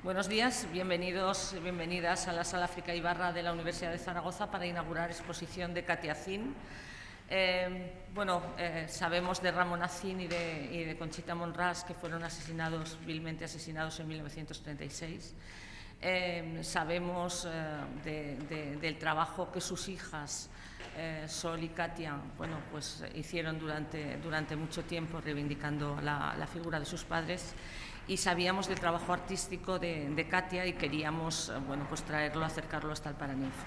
Buenos días, bienvenidos y bienvenidas a la Sala África Ibarra de la Universidad de Zaragoza para inaugurar exposición de Katia Zinn. Sabemos de Ramón Acín y de Conchita Monràs, que fueron vilmente asesinados en 1936. Sabemos del trabajo que sus hijas, Sol y Katia, hicieron durante mucho tiempo reivindicando la figura de sus padres, y sabíamos del trabajo artístico de Katia y queríamos traerlo, acercarlo hasta el Paraninfo.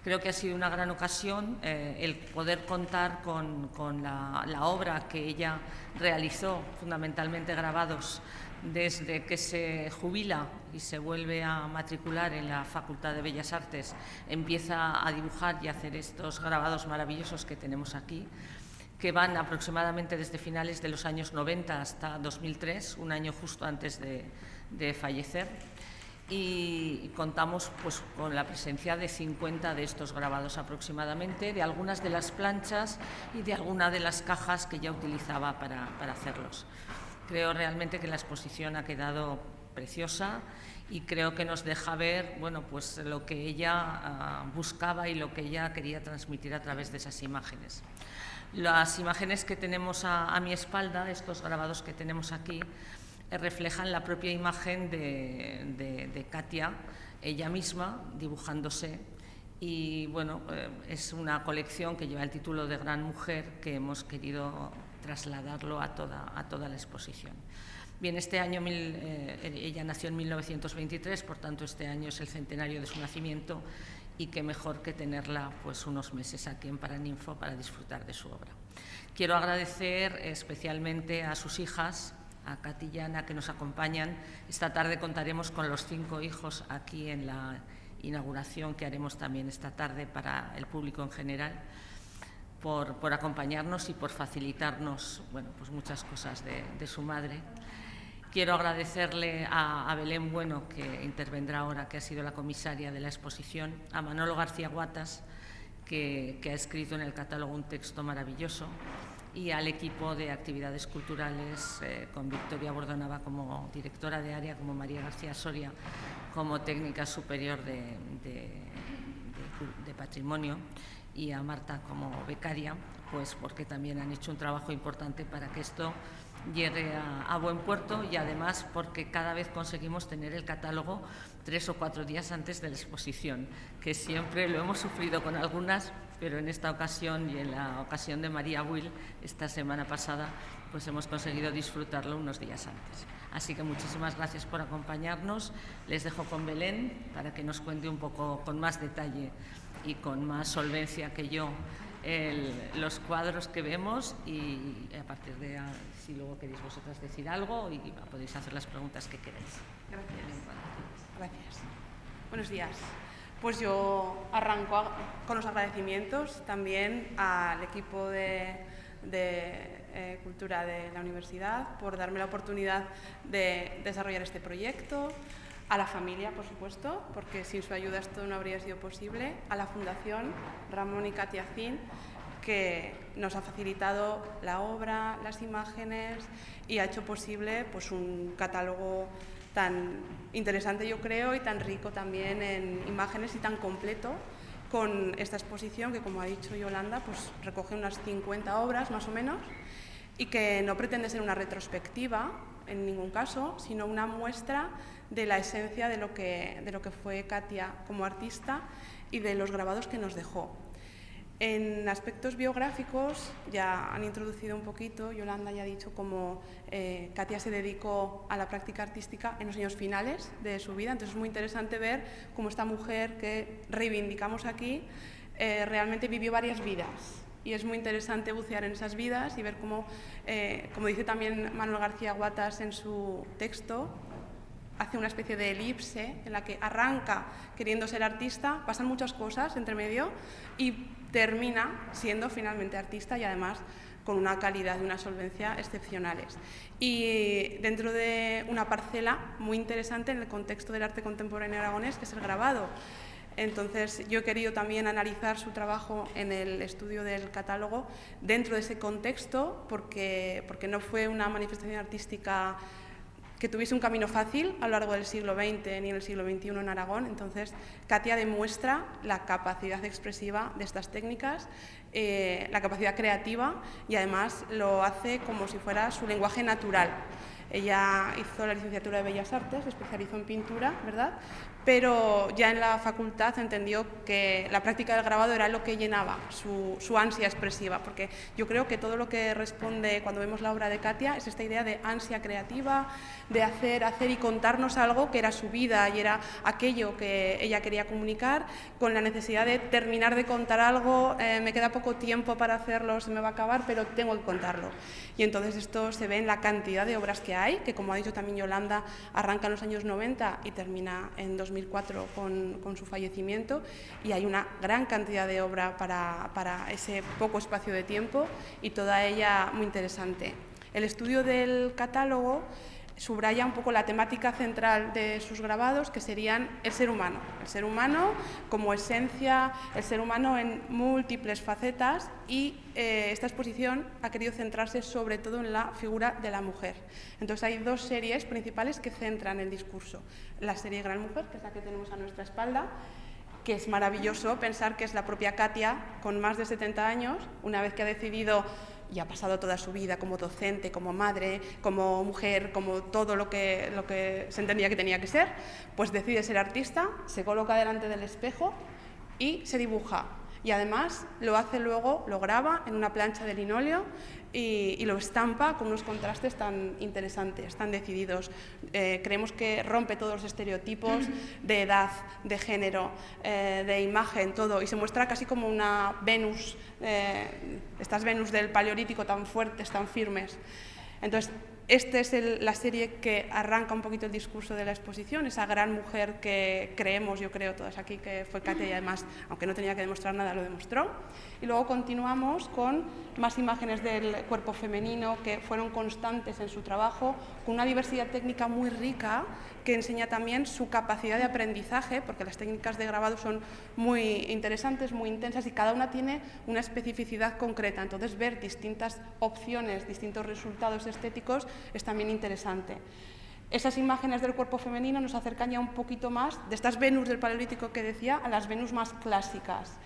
Creo que ha sido una gran ocasión el poder contar con la obra que ella realizó, fundamentalmente grabados, desde que se jubila y se vuelve a matricular en la Facultad de Bellas Artes. Empieza a dibujar y a hacer estos grabados maravillosos que tenemos aquí, que van aproximadamente desde finales de los años 90 hasta 2003, un año justo antes de fallecer. Y contamos con la presencia de 50 de estos grabados aproximadamente, de algunas de las planchas y de algunas de las cajas que ella utilizaba para hacerlos. Creo realmente que la exposición ha quedado preciosa y creo que nos deja ver lo que ella buscaba y lo que ella quería transmitir a través de esas imágenes. Las imágenes que tenemos a mi espalda, estos grabados que tenemos aquí, reflejan la propia imagen de Katia, ella misma, dibujándose. Y es una colección que lleva el título de Gran Mujer, que hemos querido trasladarlo a toda la exposición. Bien, este año ella nació en 1923, por tanto este año es el centenario de su nacimiento, y qué mejor que tenerla unos meses aquí en Paraninfo para disfrutar de su obra. Quiero agradecer especialmente a sus hijas, a Katy y Ana, que nos acompañan. Esta tarde contaremos con los 5 hijos aquí en la inauguración que haremos también esta tarde para el público en general, por acompañarnos y por facilitarnos muchas cosas de su madre. Quiero agradecerle a Belén Bueno, que intervendrá ahora, que ha sido la comisaria de la exposición, a Manolo García Guatas, que ha escrito en el catálogo un texto maravilloso, y al equipo de actividades culturales, con Victoria Bordonaba como directora de área, como María García Soria como técnica superior de patrimonio, y a Marta como becaria, porque también han hecho un trabajo importante para que esto llegue a buen puerto, y además porque cada vez conseguimos tener el catálogo 3 o 4 días antes de la exposición, que siempre lo hemos sufrido con algunas, pero en esta ocasión y en la ocasión de María Will, esta semana pasada, hemos conseguido disfrutarlo unos días antes. Así que muchísimas gracias por acompañarnos. Les dejo con Belén para que nos cuente un poco con más detalle y con más solvencia que yo los cuadros que vemos, y a partir de si luego queréis vosotras decir algo, y podéis hacer las preguntas que queráis. Gracias. Buenos días. Pues yo arranco con los agradecimientos también al equipo de Cultura de la Universidad por darme la oportunidad de desarrollar este proyecto, a la familia, por supuesto, porque sin su ayuda esto no habría sido posible, a la Fundación Ramón y Katia Zinn, que nos ha facilitado la obra, las imágenes, y ha hecho posible un catálogo tan interesante, yo creo, y tan rico también en imágenes y tan completo, con esta exposición que, como ha dicho Yolanda, recoge unas 50 obras más o menos, y que no pretende ser una retrospectiva en ningún caso, sino una muestra de la esencia de lo que fue Katia como artista y de los grabados que nos dejó. En aspectos biográficos ya han introducido un poquito, Yolanda ya ha dicho cómo Katia se dedicó a la práctica artística en los años finales de su vida, entonces es muy interesante ver cómo esta mujer que reivindicamos aquí realmente vivió varias vidas. Y es muy interesante bucear en esas vidas y ver cómo, como dice también Manuel García Guatas en su texto, hace una especie de elipse en la que arranca queriendo ser artista, pasan muchas cosas entre medio y termina siendo finalmente artista, y además con una calidad y una solvencia excepcionales. Y dentro de una parcela muy interesante en el contexto del arte contemporáneo aragonés, que es el grabado. Entonces, yo he querido también analizar su trabajo en el estudio del catálogo dentro de ese contexto, porque no fue una manifestación artística que tuviese un camino fácil a lo largo del siglo XX ni en el siglo XXI en Aragón. Entonces, Katia demuestra la capacidad expresiva de estas técnicas, la capacidad creativa, y además lo hace como si fuera su lenguaje natural. Ella hizo la licenciatura de Bellas Artes, se especializó en pintura, ¿verdad? Pero ya en la facultad entendió que la práctica del grabado era lo que llenaba su ansia expresiva, porque yo creo que todo lo que responde cuando vemos la obra de Katia es esta idea de ansia creativa, de hacer y contarnos algo que era su vida y era aquello que ella quería comunicar, con la necesidad de terminar de contar algo, me queda poco tiempo para hacerlo, se me va a acabar, pero tengo que contarlo. Y entonces esto se ve en la cantidad de obras que hay, que como ha dicho también Yolanda, arranca en los años 90 y termina en 2004 con su fallecimiento, y hay una gran cantidad de obra para ese poco espacio de tiempo y toda ella muy interesante. El estudio del catálogo subraya un poco la temática central de sus grabados, que serían el ser humano como esencia, el ser humano en múltiples facetas, y esta exposición ha querido centrarse sobre todo en la figura de la mujer. Entonces hay dos series principales que centran el discurso. La serie Gran Mujer, que es la que tenemos a nuestra espalda, que es maravilloso pensar que es la propia Katia, con más de 70 años, una vez que ha decidido y ha pasado toda su vida como docente, como madre, como mujer, como todo lo que se entendía que tenía que ser, pues decide ser artista, se coloca delante del espejo y se dibuja. Y además lo hace luego, lo graba en una plancha de linóleo y lo estampa con unos contrastes tan interesantes, tan decididos. Creemos que rompe todos los estereotipos de edad, de género, de imagen, todo, y se muestra casi como una Venus, estas Venus del Paleolítico tan fuertes, tan firmes. Entonces, esta es la serie que arranca un poquito el discurso de la exposición, esa gran mujer que creemos, yo creo, todas aquí, que fue Katia, y además, aunque no tenía que demostrar nada, lo demostró. Y luego continuamos con más imágenes del cuerpo femenino que fueron constantes en su trabajo, con una diversidad técnica muy rica que enseña también su capacidad de aprendizaje, porque las técnicas de grabado son muy interesantes, muy intensas, y cada una tiene una especificidad concreta. Entonces, ver distintas opciones, distintos resultados estéticos es también interesante. Esas imágenes del cuerpo femenino nos acercan ya un poquito más de estas Venus del Paleolítico que decía, a las Venus más clásicas,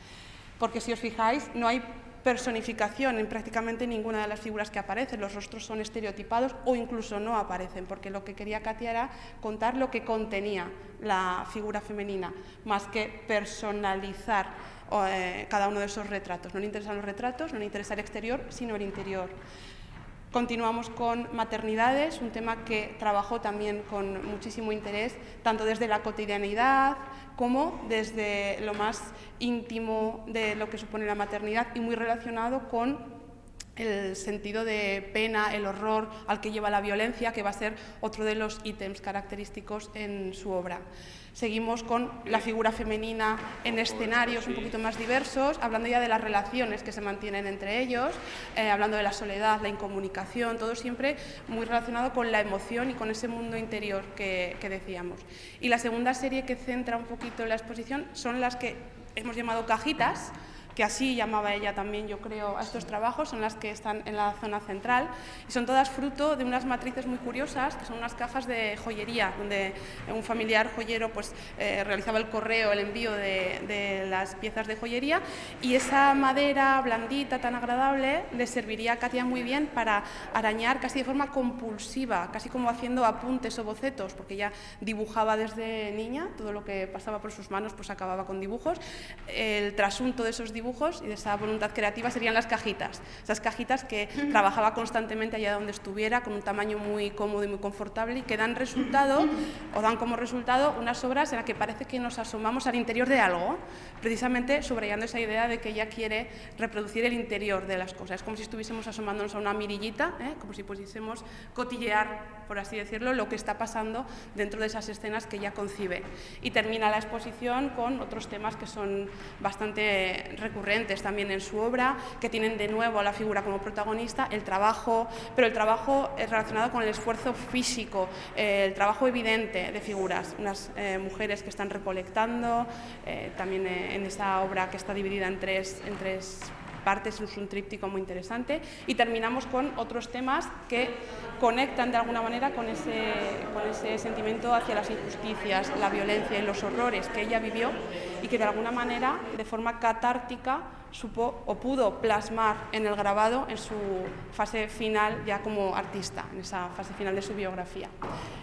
porque si os fijáis no hay personificación en prácticamente ninguna de las figuras que aparecen, los rostros son estereotipados o incluso no aparecen, porque lo que quería Katia era contar lo que contenía la figura femenina, más que personalizar cada uno de esos retratos. No le interesan los retratos, no le interesa el exterior, sino el interior. Continuamos con maternidades, un tema que trabajó también con muchísimo interés, tanto desde la cotidianidad como desde lo más íntimo de lo que supone la maternidad, y muy relacionado con el sentido de pena, el horror al que lleva la violencia, que va a ser otro de los ítems característicos en su obra. Seguimos con la figura femenina en escenarios un poquito más diversos, hablando ya de las relaciones que se mantienen entre ellos, hablando de la soledad, la incomunicación, todo siempre muy relacionado con la emoción y con ese mundo interior que decíamos. Y la segunda serie que centra un poquito la exposición son las que hemos llamado cajitas, que así llamaba ella también, yo creo, a estos trabajos, son las que están en la zona central, y son todas fruto de unas matrices muy curiosas, que son unas cajas de joyería, donde un familiar joyero pues, realizaba el correo, el envío de las piezas de joyería, y esa madera blandita, tan agradable, le serviría a Katia muy bien para arañar casi de forma compulsiva, casi como haciendo apuntes o bocetos, porque ella dibujaba desde niña, todo lo que pasaba por sus manos pues acababa con dibujos. El trasunto de esos dibujos y de esa voluntad creativa serían las cajitas, esas cajitas que trabajaba constantemente allá donde estuviera, con un tamaño muy cómodo y muy confortable, y que dan resultado, o dan como resultado, unas obras en las que parece que nos asomamos al interior de algo, precisamente subrayando esa idea de que ella quiere reproducir el interior de las cosas. Es como si estuviésemos asomándonos a una mirillita, como si pudiésemos cotillear, por así decirlo, lo que está pasando dentro de esas escenas que ella concibe. Y termina la exposición con otros temas que son bastante recurrentes también en su obra, que tienen de nuevo a la figura como protagonista, el trabajo, pero el trabajo es relacionado con el esfuerzo físico, el trabajo evidente de figuras, unas mujeres que están recolectando, también en esa obra que está dividida en tres aparte es un tríptico muy interesante, y terminamos con otros temas que conectan de alguna manera con ese sentimiento hacia las injusticias, la violencia y los horrores que ella vivió y que de alguna manera, de forma catártica, supo o pudo plasmar en el grabado en su fase final ya como artista, en esa fase final de su biografía.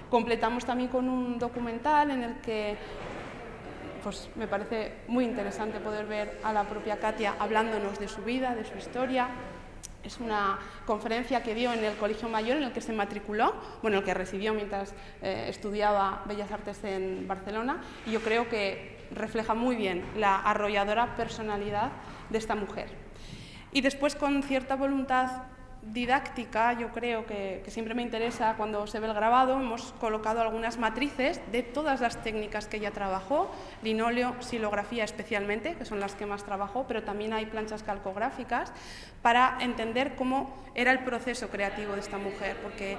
Completamos también con un documental en el que pues, me parece muy interesante poder ver a la propia Katia hablándonos de su vida, de su historia. Es una conferencia que dio en el Colegio Mayor, en el que se matriculó, bueno, el que residió mientras estudiaba Bellas Artes en Barcelona, y yo creo que refleja muy bien la arrolladora personalidad de esta mujer. Y después, con cierta voluntad didáctica, yo creo que siempre me interesa cuando se ve el grabado, hemos colocado algunas matrices de todas las técnicas que ella trabajó, linóleo, silografía especialmente, que son las que más trabajó, pero también hay planchas calcográficas, para entender cómo era el proceso creativo de esta mujer, porque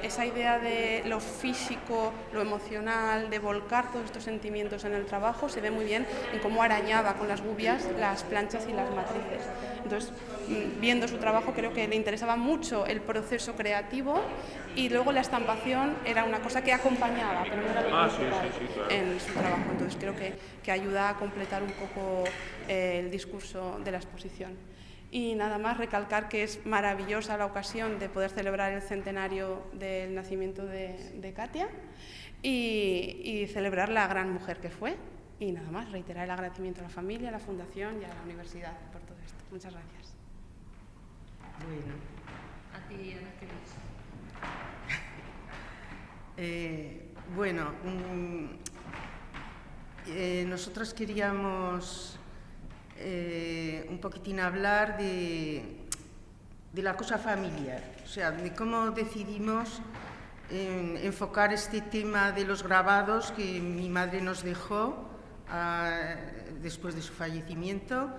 esa idea de lo físico, lo emocional, de volcar todos estos sentimientos en el trabajo, se ve muy bien en cómo arañaba con las gubias las planchas y las matrices. Entonces, viendo su trabajo, creo que le interesaba mucho el proceso creativo, y luego la estampación era una cosa que acompañaba, pero no era lo principal en su trabajo. Entonces creo que ayuda a completar un poco el discurso de la exposición. Y nada más, recalcar que es maravillosa la ocasión de poder celebrar el centenario del nacimiento de Katia y celebrar la gran mujer que fue. Y nada más, reiterar el agradecimiento a la familia, a la Fundación y a la Universidad por todo esto. Muchas gracias. Bueno, A ti, Ana, ¿qué ves? Nosotros queríamos un poquitín hablar de la cosa familiar, o sea, de cómo decidimos enfocar este tema de los grabados que mi madre nos dejó después de su fallecimiento.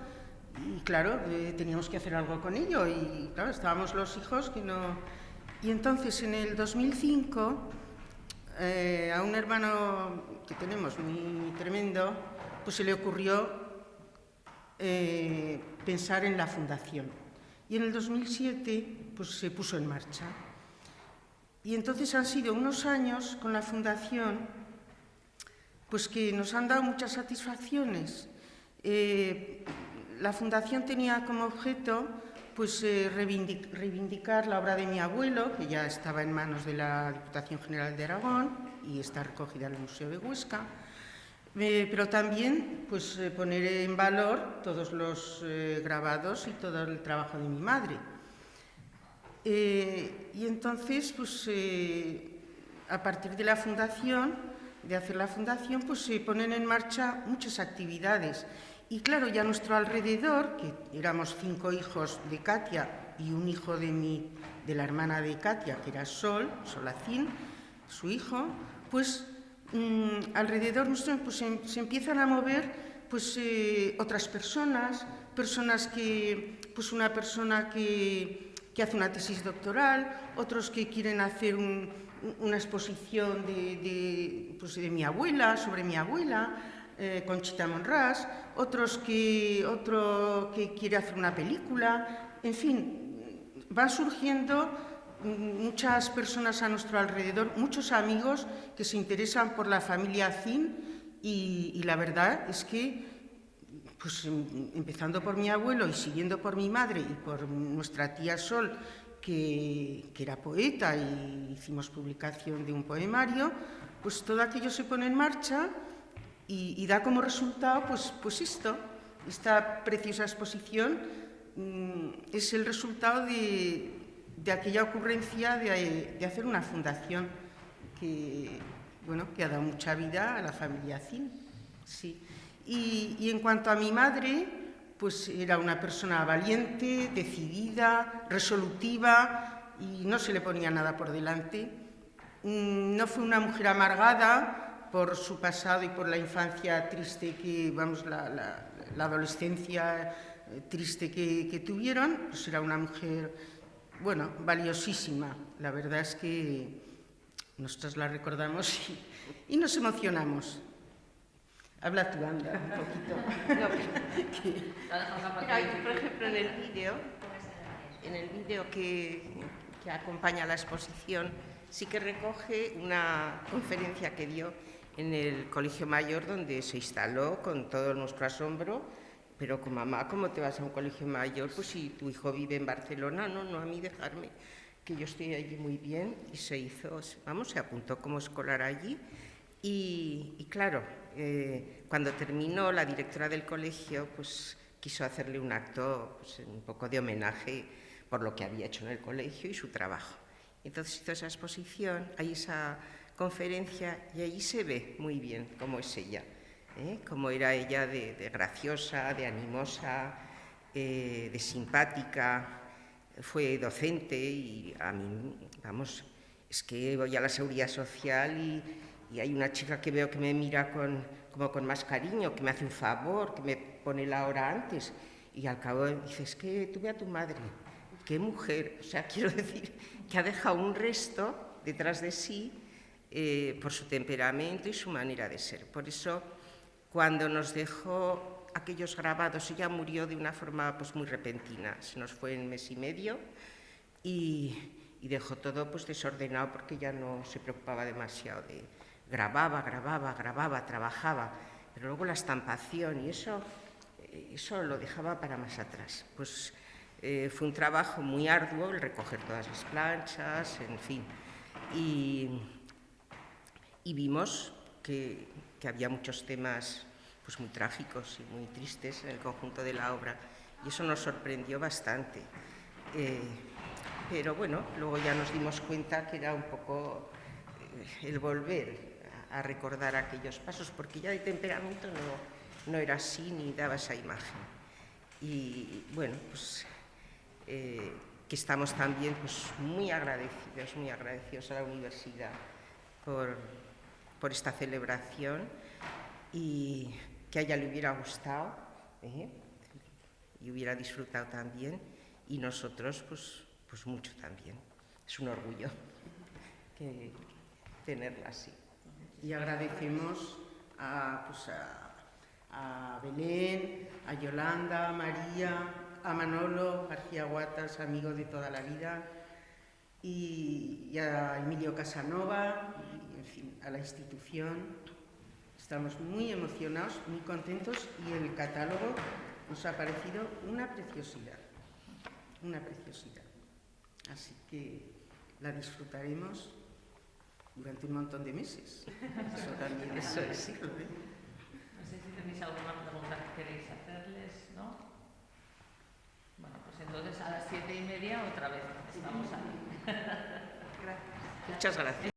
Y claro, teníamos que hacer algo con ello, y claro, estábamos los hijos que no... Y entonces en el 2005 a un hermano que tenemos muy tremendo, pues se le ocurrió pensar en la fundación. Y en el 2007 pues se puso en marcha. Y entonces han sido unos años con la fundación pues que nos han dado muchas satisfacciones. La fundación tenía como objeto pues, reivindicar la obra de mi abuelo, que ya estaba en manos de la Diputación General de Aragón y está recogida en el Museo de Huesca, pero también pues, poner en valor todos los grabados y todo el trabajo de mi madre. Y entonces, pues, a partir de la fundación, de hacer la fundación, pues se ponen en marcha muchas actividades. Y claro, ya a nuestro alrededor, que éramos 5 hijos de Katia y un hijo de la hermana de Katia, que era Solacín, su hijo, pues alrededor nuestro pues, se empiezan a mover pues, otras personas que, pues una persona que hace una tesis doctoral, otros que quieren hacer una exposición pues, de mi abuela, sobre mi abuela, Conchita Monrás, otro que quiere hacer una película, en fin, van surgiendo muchas personas a nuestro alrededor, muchos amigos que se interesan por la familia Zin y la verdad es que, pues empezando por mi abuelo y siguiendo por mi madre y por nuestra tía Sol, que era poeta y hicimos publicación de un poemario, pues todo aquello se pone en marcha y da como resultado pues esta preciosa exposición es el resultado de aquella ocurrencia de hacer una fundación que ha dado mucha vida a la familia Zin. Sí. Y en cuanto a mi madre, pues era una persona valiente, decidida, resolutiva y no se le ponía nada por delante. No fue una mujer amargada por su pasado y por la infancia triste la adolescencia triste que tuvieron, pues era una mujer, valiosísima. La verdad es que nosotros la recordamos y nos emocionamos. Habla tú, anda, un poquito. No, pero aquí, por ejemplo, en el vídeo que acompaña la exposición, sí que recoge una conferencia que dio en el Colegio Mayor, donde se instaló con todo nuestro asombro. Pero con mamá, ¿cómo te vas a un colegio mayor? Pues si tu hijo vive en Barcelona, no, a mí dejarme, que yo estoy allí muy bien. Y se hizo, vamos, se apuntó como escolar allí. Y claro, cuando terminó, la directora del colegio pues quiso hacerle un acto, pues, un poco de homenaje por lo que había hecho en el colegio y su trabajo. Entonces hizo esa exposición, hay esa conferencia y allí se ve muy bien cómo es ella, cómo era ella de graciosa, de animosa, de simpática. Fue docente y a mí, vamos, es que voy a la Seguridad Social y hay una chica que veo que me mira como con más cariño, que me hace un favor, que me pone la hora antes, y al cabo dice, es que tuve a tu madre, qué mujer. O sea, quiero decir que ha dejado un resto detrás de sí por su temperamento y su manera de ser. Por eso, cuando nos dejó aquellos grabados, ella murió de una forma pues muy repentina, se nos fue en mes y medio y dejó todo pues desordenado porque ya no se preocupaba demasiado de... Grababa, trabajaba, pero luego la estampación y eso lo dejaba para más atrás. Pues fue un trabajo muy arduo el recoger todas las planchas, en fin, y vimos que había muchos temas pues muy trágicos y muy tristes en el conjunto de la obra, y eso nos sorprendió bastante. Pero bueno, luego ya nos dimos cuenta que era un poco el volver a recordar aquellos pasos, porque ya de temperamento no era así ni daba esa imagen. Y bueno, pues que estamos también pues muy agradecidos a la universidad por esta celebración y que a ella le hubiera gustado y hubiera disfrutado también, y nosotros pues mucho también. Es un orgullo tenerla así. Y agradecemos a Belén, a Yolanda, a María, a Manolo García Guatas, amigo de toda la vida, y a Emilio Casanova, y en fin, a la institución. Estamos muy emocionados, muy contentos, y el catálogo nos ha parecido una preciosidad. Así que la disfrutaremos durante un montón de meses. Eso también es decirlo, No sé si tenéis alguna pregunta que queréis hacerles, ¿no? Bueno, pues entonces a las 7:30 otra vez estamos ahí. Muchas gracias.